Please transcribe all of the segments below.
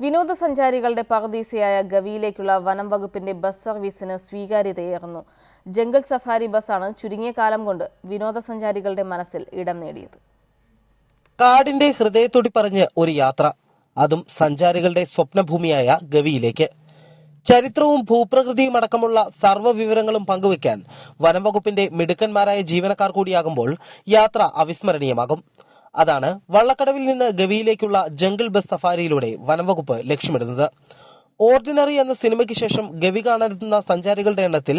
വിനോദസഞ്ചാരികളുടെ പറുദീസയായ ഗവിയിലേക്കുള്ള വനം വകുപ്പിന്റെ ബസ് സർവീസിന് സ്വീകാര്യതയേറുന്നു. ജംഗിൾ സഫാരി ബസ്സാണ് ചുരുങ്ങിയ കാലം കൊണ്ട് വിനോദസഞ്ചാരികളുടെ മനസ്സിൽ ഇടം നേടിയത്. കാടിന്റെ ഹൃദയത്തോടി പറഞ്ഞ് ഒരു യാത്ര, അതും സഞ്ചാരികളുടെ സ്വപ്നഭൂമിയായ ഗവിയിലേക്ക്. ചരിത്രവും ഭൂപ്രകൃതിയും അടക്കമുള്ള സർവ്വ വിവരങ്ങളും പങ്കുവയ്ക്കാൻ വനം വകുപ്പിന്റെ മിടുക്കന്മാരായ ജീവനക്കാർ കൂടിയാകുമ്പോൾ യാത്ര അവിസ്മരണീയമാകും. അതാണ് വള്ളക്കടവിൽ നിന്ന് ഗവിയിലേക്കുള്ള ജംഗിൾ ബസ് സഫാരിയിലൂടെ വനംവകുപ്പ് ലക്ഷ്യമിടുന്നത്. ഓർഡിനറി എന്ന സിനിമയ്ക്ക് ശേഷം ഗവി കാണാനെത്തുന്ന സഞ്ചാരികളുടെ എണ്ണത്തിൽ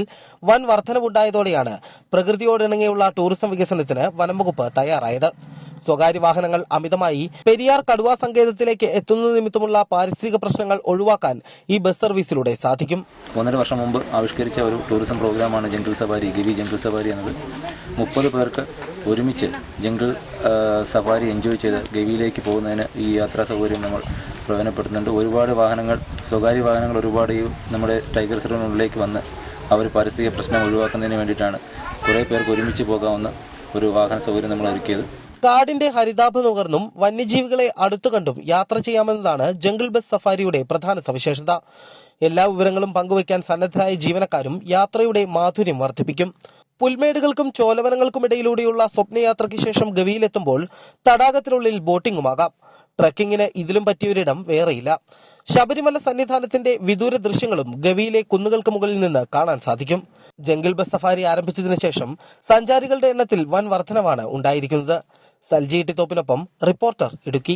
വൻ വർധനവുണ്ടായതോടെയാണ് പ്രകൃതിയോടിണങ്ങിയുള്ള ടൂറിസം വികസനത്തിന് വനംവകുപ്പ് തയ്യാറായത്. സ്വകാര്യ വാഹനങ്ങൾ അമിതമായി പെരിയാർ കടുവാ സങ്കേതത്തിലേക്ക് എത്തുന്നത് നിമിത്തമുള്ള പാരിസ്ഥിതിക പ്രശ്നങ്ങൾ ഒഴിവാക്കാൻ ഈ ബസ് സർവീസിലൂടെ സാധിക്കും. 1.5 വർഷം മുമ്പ് ആവിഷ്കരിച്ച ഒരു ടൂറിസം പ്രോഗ്രാമാണ് jungle safari, Gavi jungle safari എന്നത്. 30 പേർക്ക് ഒരുമിച്ച് ജംഗിൾ സഫാരി എൻജോയ് ചെയ്ത് ഗവിയിലേക്ക് പോകുന്നതിന് ഈ യാത്രാ സൗകര്യം നമ്മൾ പ്രയോജനപ്പെടുത്തുന്നുണ്ട്. ഒരുപാട് വാഹനങ്ങൾ, സ്വകാര്യ വാഹനങ്ങൾ ഒരുപാട് നമ്മുടെ ടൈഗർ റിസർവിനുള്ളിലേക്ക് വന്ന് അവർ പാരിസ്ഥിതിക പ്രശ്നം ഒഴിവാക്കുന്നതിന് വേണ്ടിയിട്ടാണ് കുറേ പേർക്ക് ഒരുമിച്ച് പോകാവുന്ന ഒരു വാഹന സൗകര്യം നമ്മൾ ഒരുക്കിയത്. കാടിന്റെ ഹരിതാഭം നുകർന്നും വന്യജീവികളെ അടുത്തു കണ്ടും യാത്ര ചെയ്യാമെന്നതാണ് ജംഗിൾ ബസ് സഫാരിയുടെ പ്രധാന സവിശേഷത. എല്ലാ വിവരങ്ങളും പങ്കുവയ്ക്കാൻ സന്നദ്ധരായ ജീവനക്കാരും യാത്രയുടെ മാധുര്യം വർദ്ധിപ്പിക്കും. പുൽമേടുകൾക്കും ചോലവനങ്ങൾക്കുമിടയിലൂടെയുള്ള സ്വപ്നയാത്രയ്ക്ക് ശേഷം ഗവിയിലെത്തുമ്പോൾ തടാകത്തിനുള്ളിൽ ബോട്ടിംഗുമാകാം. ട്രക്കിങ്ങിന് ഇതിലും പറ്റിയൊരിടം വേറെയില്ല. ശബരിമല സന്നിധാനത്തിന്റെ വിദൂര ദൃശ്യങ്ങളും ഗവിയിലെ കുന്നുകൾക്ക് മുകളിൽ നിന്ന് കാണാൻ സാധിക്കും. ജംഗിൾ ബസ് സഫാരി ആരംഭിച്ചതിനു ശേഷം സഞ്ചാരികളുടെ എണ്ണത്തിൽ വൻ വർധനവാണ് ഉണ്ടായിരിക്കുന്നത്. സൽജി ടിത്തോപ്പിനൊപ്പം റിപ്പോർട്ടർ ഇടുക്കി.